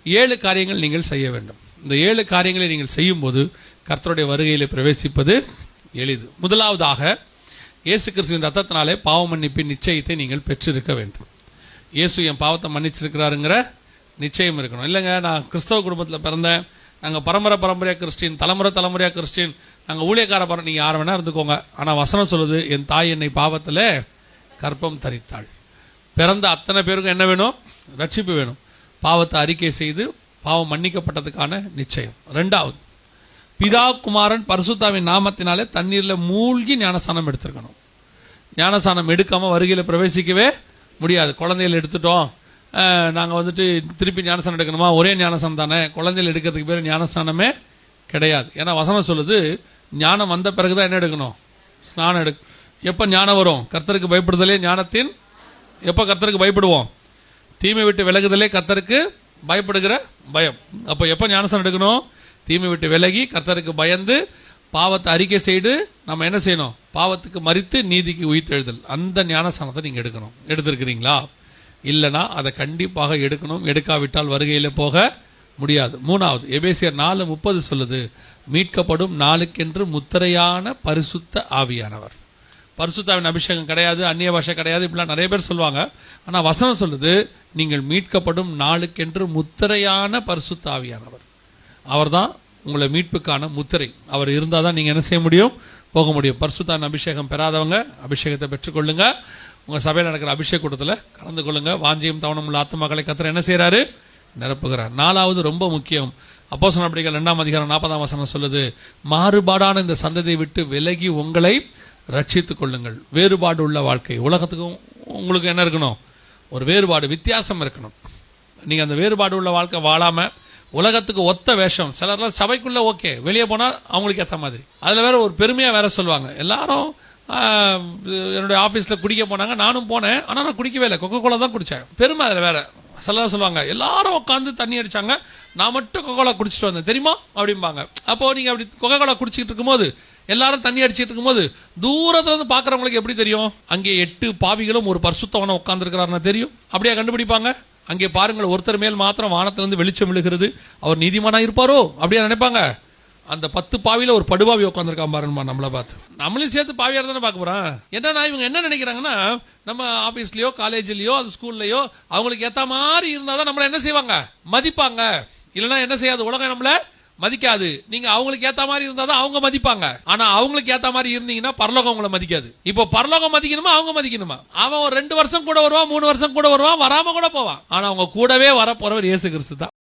7 காரியங்கள் நீங்கள் செய்ய வேண்டும். இந்த 7 காரியங்களை நீங்கள் செய்யும் போது கர்த்தருடைய வருகையிலே பிரவேசிப்பது எளிது. முதலாவதாக, இயேசு கிறிஸ்துவின் ரத்தத்தினாலே பாவ மன்னிப்பின் நிச்சயத்தை நீங்கள் பெற்றிருக்க வேண்டும். இயேசு என் பாவத்தை மன்னிச்சிருக்கிறாருங்கிற நிச்சயம் இருக்கணும். இல்லைங்க, நான் கிறிஸ்தவ குடும்பத்தில் பிறந்தேன், நாங்கள் பரம்பரையாக கிறிஸ்டின், தலைமுறையாக கிறிஸ்டின், நாங்கள் ஊழியக்கார பரம், நீங்கள் யார் வேணா இருந்துக்கோங்க. ஆனால் வசனம் சொல்லுது, என் தாய் என்னை பாவத்தில் கற்பம் தரித்தாள். பிறந்த அத்தனை பேருக்கும் என்ன வேணும்? ரட்சிப்பு வேணும். பாவத்தை அறிக்கை செய்து பாவம் மன்னிக்கப்பட்டதுக்கான நிச்சயம். 2வது, பிதா குமாரன் பரிசுத்தாவின் நாமத்தினாலே தண்ணீரில் மூழ்கி ஞானஸ்தானம் எடுத்திருக்கணும். ஞானஸ்தானம் எடுக்காமல் வருகையில் பிரவேசிக்கவே முடியாது. குழந்தைகள் எடுத்துட்டோம், நாங்கள் திருப்பி ஞானஸ்தானம் எடுக்கணுமா? ஒரே ஞானஸ்தானம் தானே. குழந்தைகள் எடுக்கிறதுக்கு பேர் ஞானஸ்தானமே கிடையாது. ஏன்னா வசனம் சொல்லுது, ஞானம் வந்த பிறகுதான் என்ன எடுக்கணும்? ஸ்நானம் எடுக்க. எப்போ ஞானம் வரும்? கர்த்தருக்கு பயப்படுதலே ஞானத்தின். எப்போ கர்த்தருக்கு பயப்படுவோம்? தீமை விட்டு விலகுதலே கர்த்தருக்கு பயப்படுகிற பயம். அப்போ எப்போ ஞானஸ்தானம் எடுக்கணும்? தீமை விட்டு விலகி கர்த்தருக்கு பயந்து பாவத்தை அறிக்கை செய்து நம்ம என்ன செய்யணும்? பாவத்துக்கு மரித்து நீதிக்கு உயிர்த்தெழுதல். அந்த ஞானஸ்தானத்தை நீங்கள் எடுக்கணும். எடுத்திருக்கிறீங்களா? இல்லைனா அதை கண்டிப்பாக எடுக்கணும். எடுக்காவிட்டால் வருகையில் போக முடியாது. 3வது, எபேசியர் 4:30 சொல்லுது, மீட்கப்படும் நாளுக்கென்று முத்திரையான பரிசுத்த ஆவியானவர். பரிசுத்தாவின் அபிஷேகம் கிடையாது, அந்நிய பாஷை கிடையாது, இப்படிலாம் நிறைய பேர் சொல்லுவாங்க. ஆனால் வசனம் சொல்லுது, நீங்கள் மீட்கப்படும் நாளுக்கென்று முத்திரையான பரிசுத்த ஆவியானவர். அவர் தான் உங்களை மீட்புக்கான முத்திரை. அவர் இருந்தால் தான் நீங்கள் என்ன செய்ய முடியும்? போக முடியும். பரிசுத்தாவின் அபிஷேகம் பெறாதவங்க அபிஷேகத்தை பெற்றுக்கொள்ளுங்க. உங்கள் சபையில் நடக்கிற அபிஷேக கூட்டத்தில் கலந்து கொள்ளுங்க. வாஞ்சியும் தவணம் உள்ள ஆத்துமாக்களை கர்த்தர் என்ன செய்கிறாரு? நிரப்புகிறார். 4வது, ரொம்ப முக்கியம், அப்போஸ்தலர் நடபடிகள் 2ஆம் அதிகாரம் 40ஆம் வசனம் சொல்லுது, மாறுபாடான இந்த சந்ததியை விட்டு விலகி உங்களை ரட்சித்துக் கொள்ளுங்கள். வேறுபாடு உள்ள வாழ்க்கை. உலகத்துக்கும் உங்களுக்கு என்ன இருக்கணும்? ஒரு வேறுபாடு, வித்தியாசம் இருக்கணும். நீங்கள் அந்த வேறுபாடு உள்ள வாழ்க்கை வாழாம உலகத்துக்கு ஒத்த வேஷம். சிலர்லாம் சபைக்குள்ள ஓகே, வெளியே போனால் அவங்களுக்கு ஏற்ற மாதிரி. அதில் வேற ஒரு பெருமையாக வேற சொல்லுவாங்க. எல்லாரும் என்னுடைய ஆஃபீஸில் குடிக்க போனாங்க, நானும் போனேன், ஆனால் நான் குடிக்கவே இல்லை, கொக்கோலா தான் குடித்தேன். பெருமை அதில் வேற. சிலர் சொல்லுவாங்க, எல்லாரும் உட்காந்து தண்ணி அடிச்சாங்க, நான் மட்டும் கொக்கோலா குடிச்சிட்டு வந்தேன் தெரியுமா அப்படிம்பாங்க. அப்போ நீங்கள் அப்படி கொக்கோலா குடிச்சிட்டு இருக்கும்போது, எல்லாரும் தண்ணி அடிச்சிட்டு இருக்கும்போது, தூரத்துல இருந்து பார்க்குறவங்களுக்கு எப்படி தெரியும்? அங்கே 8 பாவிகளும் ஒரு பரிசுத்தவனை உட்கார்ந்துருக்கிறாருன்னு தெரியும். அப்படியே கண்டுபிடிப்பாங்க. அங்கே பாருங்கள், ஒருத்தர் மேல் மாத்திரம் வானத்திலிருந்து வெளிச்சம் விழுகிறது, அவர் நீதிமானா இருப்பாரோ அப்படியே நினைப்பாங்க. அந்த 10 பாவியில ஒரு படுபாவி உட்காந்துருக்கான் பாருமா, நம்மளை பார்த்து. நம்மளையும் சேர்த்து பாவியார் தானே பார்க்க போறான். என்னன்னா இவங்க என்ன நினைக்கிறாங்கன்னா, நம்ம ஆபீஸ்லயோ காலேஜ்லயோ அது ஸ்கூல்லையோ அவங்களுக்கு ஏத்த மாதிரி இருந்தாதான் நம்மள என்ன செய்வாங்க? மதிப்பாங்க. இல்லைன்னா என்ன செய்யாது? உலகம் நம்மள மதிக்காது. நீங்க அவங்களுக்கு ஏத்த மாதிரி இருந்தாதான் அவங்க மதிப்பாங்க. ஆனா அவங்களுக்கு ஏத்த மாதிரி இருந்தீங்கன்னா பரலோகம் உங்களை மதிக்காது. இப்போ பரலோகம் மதிக்கணுமா அவங்க மதிக்கணுமா? அவன் ஒரு 2 வருஷம் கூட வருவான், 3 வருஷம் கூட வருவான், வராம கூட போவான். ஆனா அவங்க கூடவே வர போறவர் இயேசு கிறிஸ்து தான்.